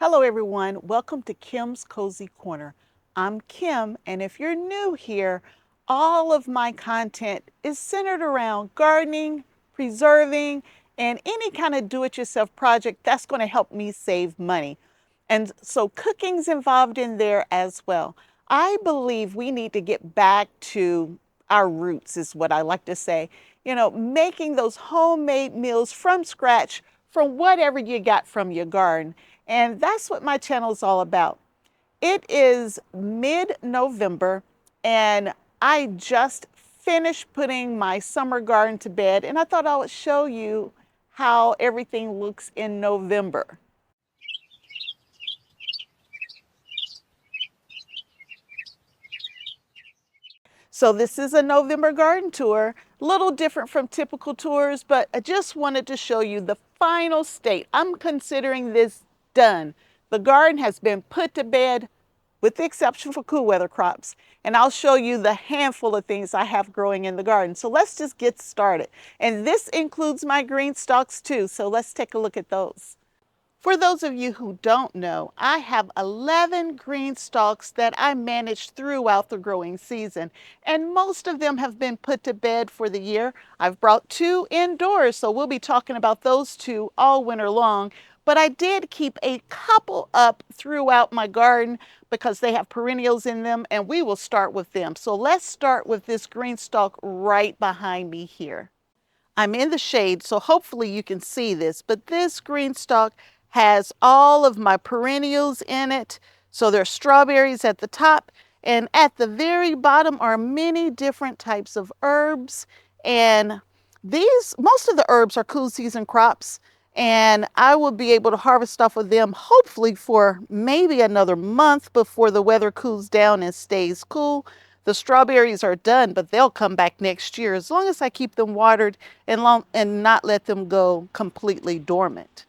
Hello everyone, welcome to Kim's Cozy Corner. I'm Kim, and if you're new here, all of my content is centered around gardening, preserving, and any kind of do-it-yourself project that's going to help me save money. And so cooking's involved in there as well. I believe we need to get back to our roots, is what I like to say. You know, making those homemade meals from scratch from whatever you got from your garden. And that's what my channel is all about. It is mid-November, and I just finished putting my summer garden to bed, and I thought I would show you how everything looks in November. So this is a November garden tour, a little different from typical tours, but I just wanted to show you the final state. I'm considering this done. The garden has been put to bed with the exception for cool weather crops. And I'll show you the handful of things I have growing in the garden. So let's just get started. And this includes my green stalks too. So let's take a look at those. For those of you who don't know, I have 11 green stalks that I manage throughout the growing season, and most of them have been put to bed for the year. I've brought 2 indoors, so we'll be talking about those 2 all winter long, but I did keep a couple up throughout my garden because they have perennials in them, and we will start with them. So let's start with this green stalk right behind me here. I'm in the shade, so hopefully you can see this, but this green stalk has all of my perennials in it. So there's strawberries at the top, and at the very bottom are many different types of herbs. And most of the herbs are cool season crops, and I will be able to harvest off of them hopefully for maybe another month before the weather cools down and stays cool. The strawberries are done, but they'll come back next year as long as I keep them watered and not let them go completely dormant.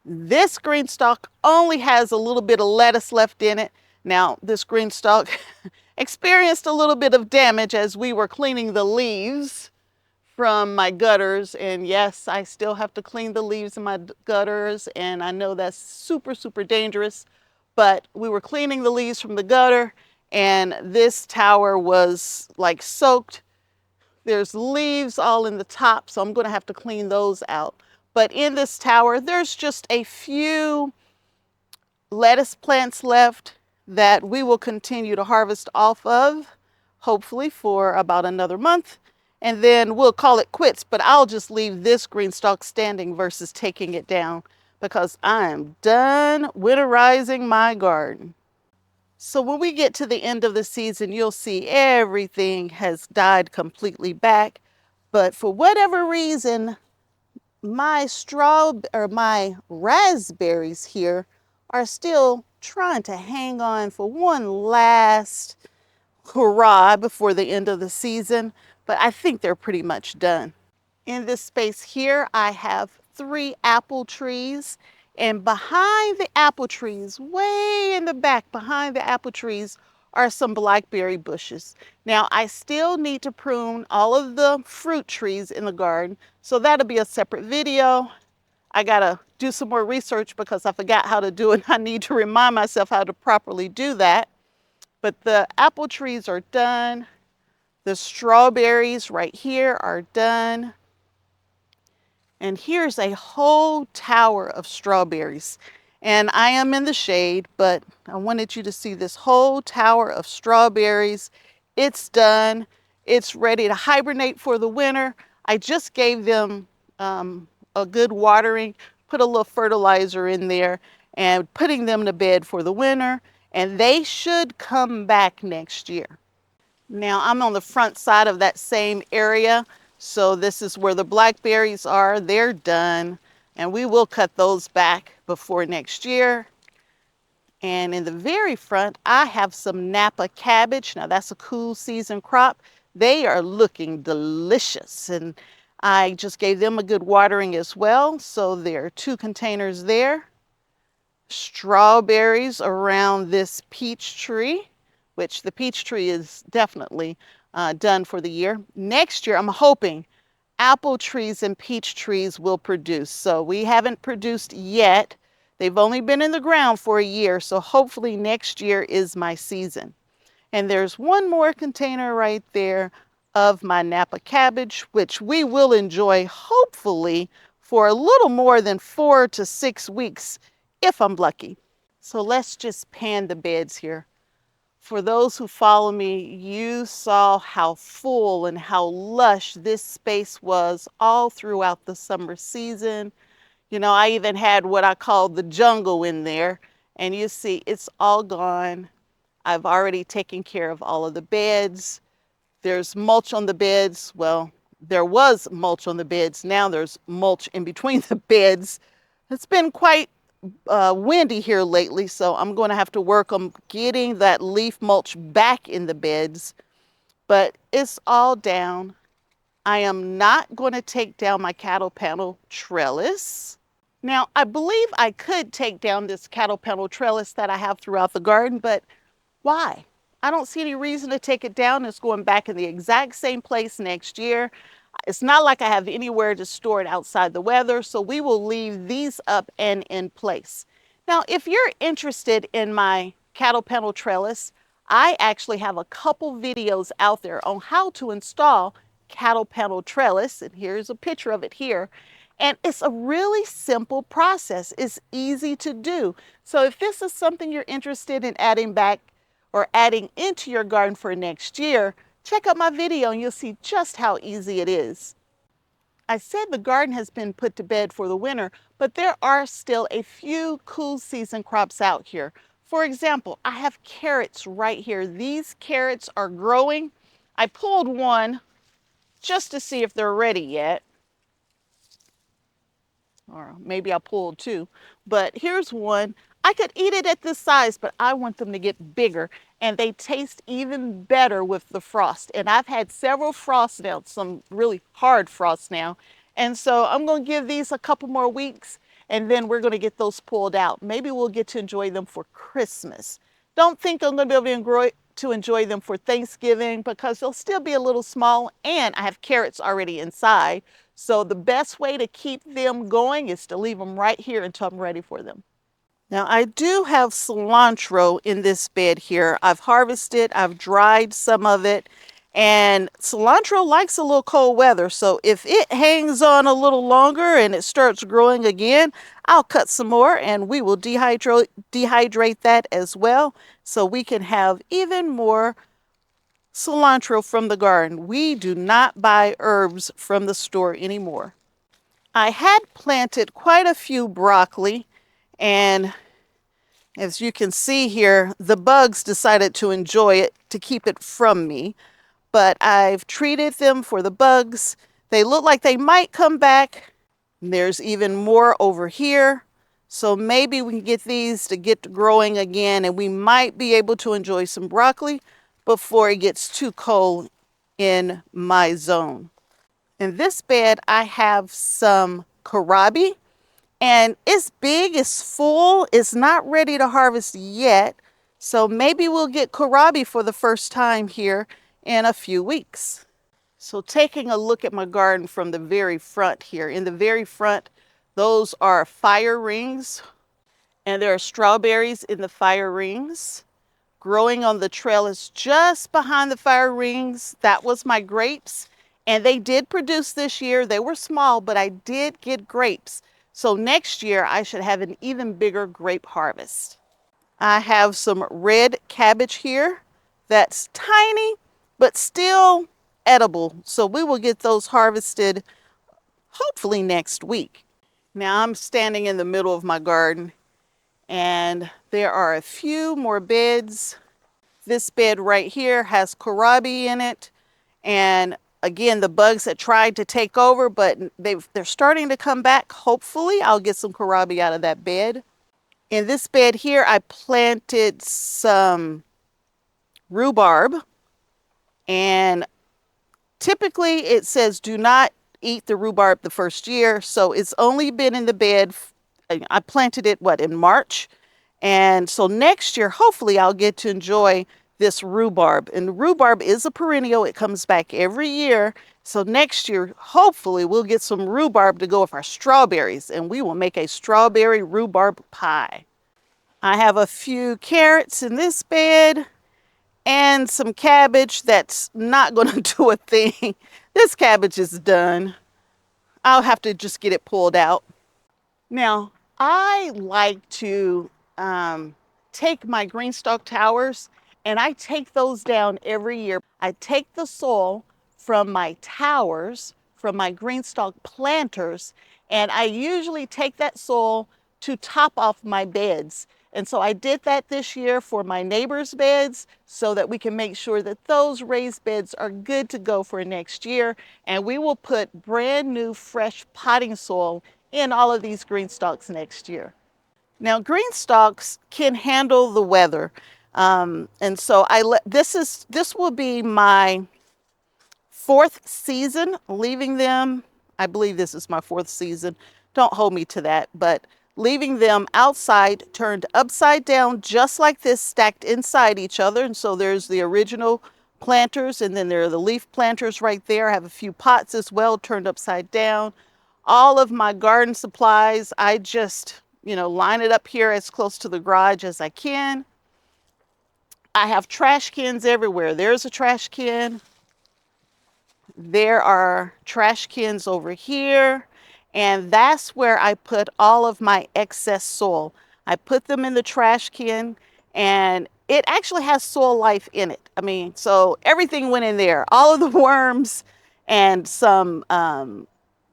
This green stalk only has a little bit of lettuce left in it. Now, this green stalk experienced a little bit of damage as we were cleaning the leaves from my gutters. And yes, I still have to clean the leaves in my gutters. And I know that's super, super dangerous. But we were cleaning the leaves from the gutter, and this tower was like soaked. There's leaves all in the top, so I'm going to have to clean those out. But in this tower, there's just a few lettuce plants left that we will continue to harvest off of, hopefully for about another month. And then we'll call it quits, but I'll just leave this green stalk standing versus taking it down because I am done winterizing my garden. So when we get to the end of the season, you'll see everything has died completely back. But for whatever reason, my raspberries here are still trying to hang on for one last hurrah before the end of the season, but I think they're pretty much done. In this space here, I have 3 apple trees, and behind the apple trees, way in the back behind the apple trees, are some blackberry bushes. Now, I still need to prune all of the fruit trees in the garden, so that'll be a separate video. I gotta do some more research because I forgot how to do it. I need to remind myself how to properly do that. But the apple trees are done. The strawberries right here are done. And here's a whole tower of strawberries. And I am in the shade, but I wanted you to see this whole tower of strawberries. It's done. It's ready to hibernate for the winter. I just gave them a good watering, put a little fertilizer in there, and putting them to bed for the winter. And they should come back next year. Now I'm on the front side of that same area. So this is where the blackberries are. They're done. And we will cut those back before next year. And in the very front, I have some Napa cabbage. Now that's a cool season crop. They are looking delicious. And I just gave them a good watering as well. So there are 2 containers there. Strawberries around this peach tree, which the peach tree is definitely done for the year. Next year, I'm hoping apple trees and peach trees will produce. So we haven't produced yet. They've only been in the ground for a year, so hopefully next year is my season. And there's one more container right there of my Napa cabbage, which we will enjoy hopefully for a little more than 4 to 6 weeks if I'm lucky. So let's just pan the beds here. For those who follow me, you saw how full and how lush this space was all throughout the summer season. You know, I even had what I call the jungle in there, and you see it's all gone. I've already taken care of all of the beds. There's mulch on the beds. Well, there was mulch on the beds. Now there's mulch in between the beds. It's been quite windy here lately, so I'm going to have to work on getting that leaf mulch back in the beds, but it's all down. I am not going to take down my cattle panel trellis. Now, I believe I could take down this cattle panel trellis that I have throughout the garden, but why? I don't see any reason to take it down. It's going back in the exact same place next year. It's not like I have anywhere to store it outside the weather, so we will leave these up and in place. Now, if you're interested in my cattle panel trellis, I actually have a couple videos out there on how to install cattle panel trellis, and here's a picture of it here. And it's a really simple process. It's easy to do. So if this is something you're interested in adding back or adding into your garden for next year, check out my video and you'll see just how easy it is. I said the garden has been put to bed for the winter, but there are still a few cool season crops out here. For example, I have carrots right here. These carrots are growing. I pulled one just to see if they're ready yet. Or maybe I pulled two, but here's one. I could eat it at this size, but I want them to get bigger, and they taste even better with the frost. And I've had several frosts now, some really hard frosts now. And so I'm going to give these a couple more weeks, and then we're going to get those pulled out. Maybe we'll get to enjoy them for Christmas. Don't think I'm going to be able to enjoy them for Thanksgiving because they'll still be a little small, and I have carrots already inside. So the best way to keep them going is to leave them right here until I'm ready for them. Now I do have cilantro in this bed here. I've harvested, I've dried some of it, and cilantro likes a little cold weather. So if it hangs on a little longer and it starts growing again, I'll cut some more and we will dehydrate that as well so we can have even more cilantro from the garden. We do not buy herbs from the store anymore. I had planted quite a few broccoli, and as you can see here, the bugs decided to enjoy it to keep it from me, but I've treated them for the bugs. They look like they might come back. There's even more over here. So maybe we can get these to get growing again, and we might be able to enjoy some broccoli before it gets too cold in my zone. In this bed, I have some kohlrabi, and it's big, it's full, it's not ready to harvest yet. So maybe we'll get kohlrabi for the first time here in a few weeks. So taking a look at my garden from the very front here, in the very front, those are fire rings, and there are strawberries in the fire rings. Growing on the trellis just behind the fire rings, that was my grapes. And they did produce this year. They were small, but I did get grapes. So next year I should have an even bigger grape harvest. I have some red cabbage here that's tiny, but still edible. So we will get those harvested hopefully next week. Now I'm standing in the middle of my garden, and there are a few more beds. This bed right here has kohlrabi in it, and again, the bugs that tried to take over, but they're starting to come back. Hopefully I'll get some kohlrabi out of that bed. In this bed here, I planted some rhubarb, and typically it says do not eat the rhubarb the first year, so it's only been in the bed. I planted it in March, and so next year hopefully I'll get to enjoy this rhubarb. And rhubarb is a perennial. It comes back every year. So next year, hopefully, we'll get some rhubarb to go with our strawberries, and we will make a strawberry rhubarb pie. I have a few carrots in this bed and some cabbage that's not going to do a thing. This cabbage is done. I'll have to just get it pulled out. Now, I like to take my GreenStalk towers and I take those down every year. I take the soil from my towers, from my GreenStalk planters, and I usually take that soil to top off my beds. And so I did that this year for my neighbors' beds so that we can make sure that those raised beds are good to go for next year. And we will put brand new fresh potting soil in all of these GreenStalks next year. Now, GreenStalks can handle the weather. And so this will be my fourth season leaving them. I believe this is my fourth season. Don't hold me to that, but leaving them outside, turned upside down, just like this, stacked inside each other. And so there's the original planters, and then there are the leaf planters right there. I have a few pots as well, turned upside down. All of my garden supplies, I just, line it up here as close to the garage as I can. I have trash cans everywhere. There's a trash can. There are trash cans over here, and that's where I put all of my excess soil. I put them in the trash can, and it actually has soil life in it. I mean, so everything went in there. All of the worms and some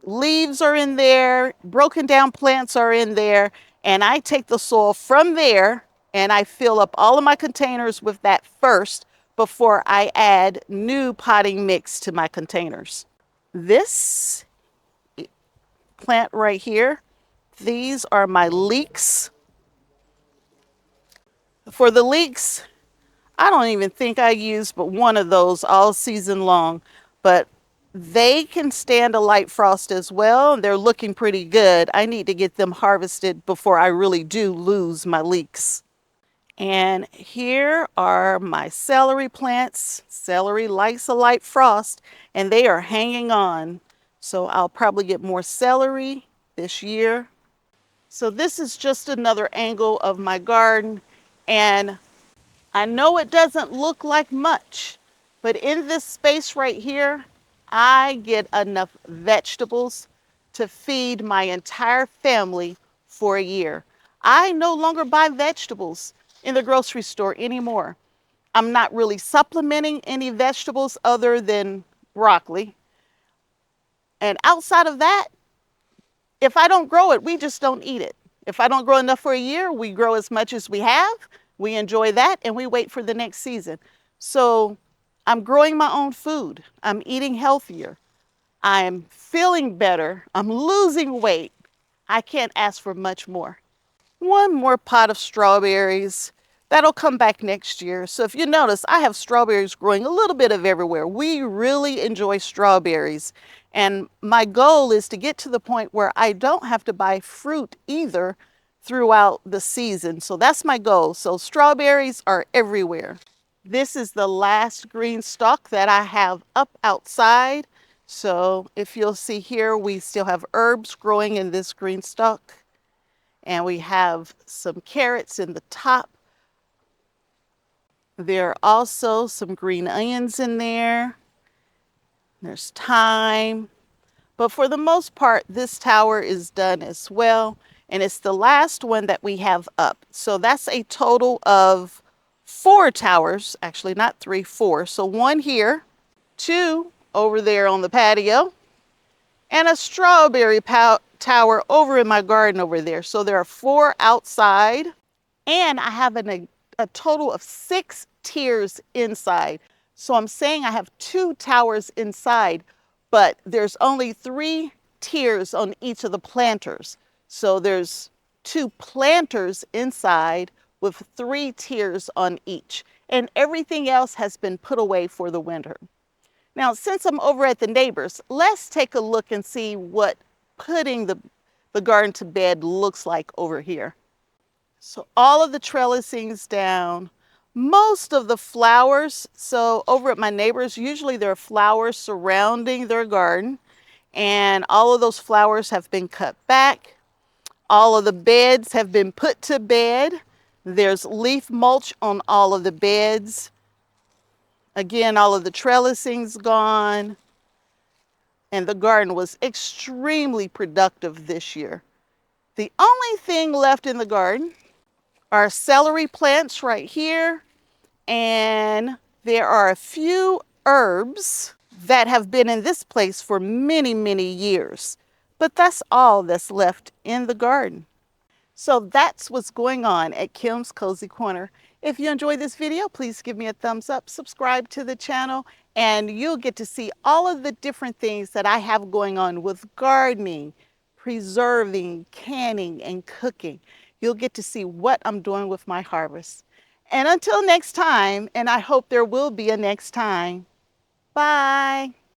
leaves are in there, broken down plants are in there, and I take the soil from there and I fill up all of my containers with that first before I add new potting mix to my containers. This plant right here, these are my leeks. For the leeks, I don't even think I used but one of those all season long, but they can stand a light frost as well. They're looking pretty good. I need to get them harvested before I really do lose my leeks. And here are my celery plants. Celery likes a light frost, and they are hanging on. So I'll probably get more celery this year. So this is just another angle of my garden, and I know it doesn't look like much, but in this space right here, I get enough vegetables to feed my entire family for a year. I no longer buy vegetables in the grocery store anymore. I'm not really supplementing any vegetables other than broccoli. And outside of that, if I don't grow it, we just don't eat it. If I don't grow enough for a year, we grow as much as we have. We enjoy that, and we wait for the next season. So I'm growing my own food. I'm eating healthier. I'm feeling better. I'm losing weight. I can't ask for much more. One more pot of strawberries. That'll come back next year. So if you notice, I have strawberries growing a little bit of everywhere. We really enjoy strawberries. And my goal is to get to the point where I don't have to buy fruit either throughout the season. So that's my goal. So strawberries are everywhere. This is the last GreenStalk that I have up outside. So if you'll see here, we still have herbs growing in this GreenStalk. And we have some carrots in the top. There are also some green onions in there. There's thyme. But for the most part, this tower is done as well. And it's the last one that we have up. So that's a total of 4 towers. Actually, not 3, 4. So 1 here, 2 over there on the patio, and a strawberry tower over in my garden over there. So there are 4 outside. And I have a total of 6 tiers inside. So I'm saying I have 2 towers inside, but there's only 3 tiers on each of the planters. So there's 2 planters inside with 3 tiers on each. And everything else has been put away for the winter. Now, since I'm over at the neighbors, let's take a look and see what putting the garden to bed looks like over here. So all of the trellising's down, Most of the flowers, so over at my neighbors, usually there are flowers surrounding their garden, and all of those flowers have been cut back. All of the beds have been put to bed. There's leaf mulch on all of the beds. Again, all of the trellising's gone, and the garden was extremely productive this year. The only thing left in the garden are celery plants right here, and there are a few herbs that have been in this place for many, many years. But that's all that's left in the garden. So that's what's going on at Kim's Cozy Corner. If you enjoyed this video, please give me a thumbs up, subscribe to the channel, and you'll get to see all of the different things that I have going on with gardening, preserving, canning, and cooking. You'll get to see what I'm doing with my harvest. And until next time, and I hope there will be a next time, bye.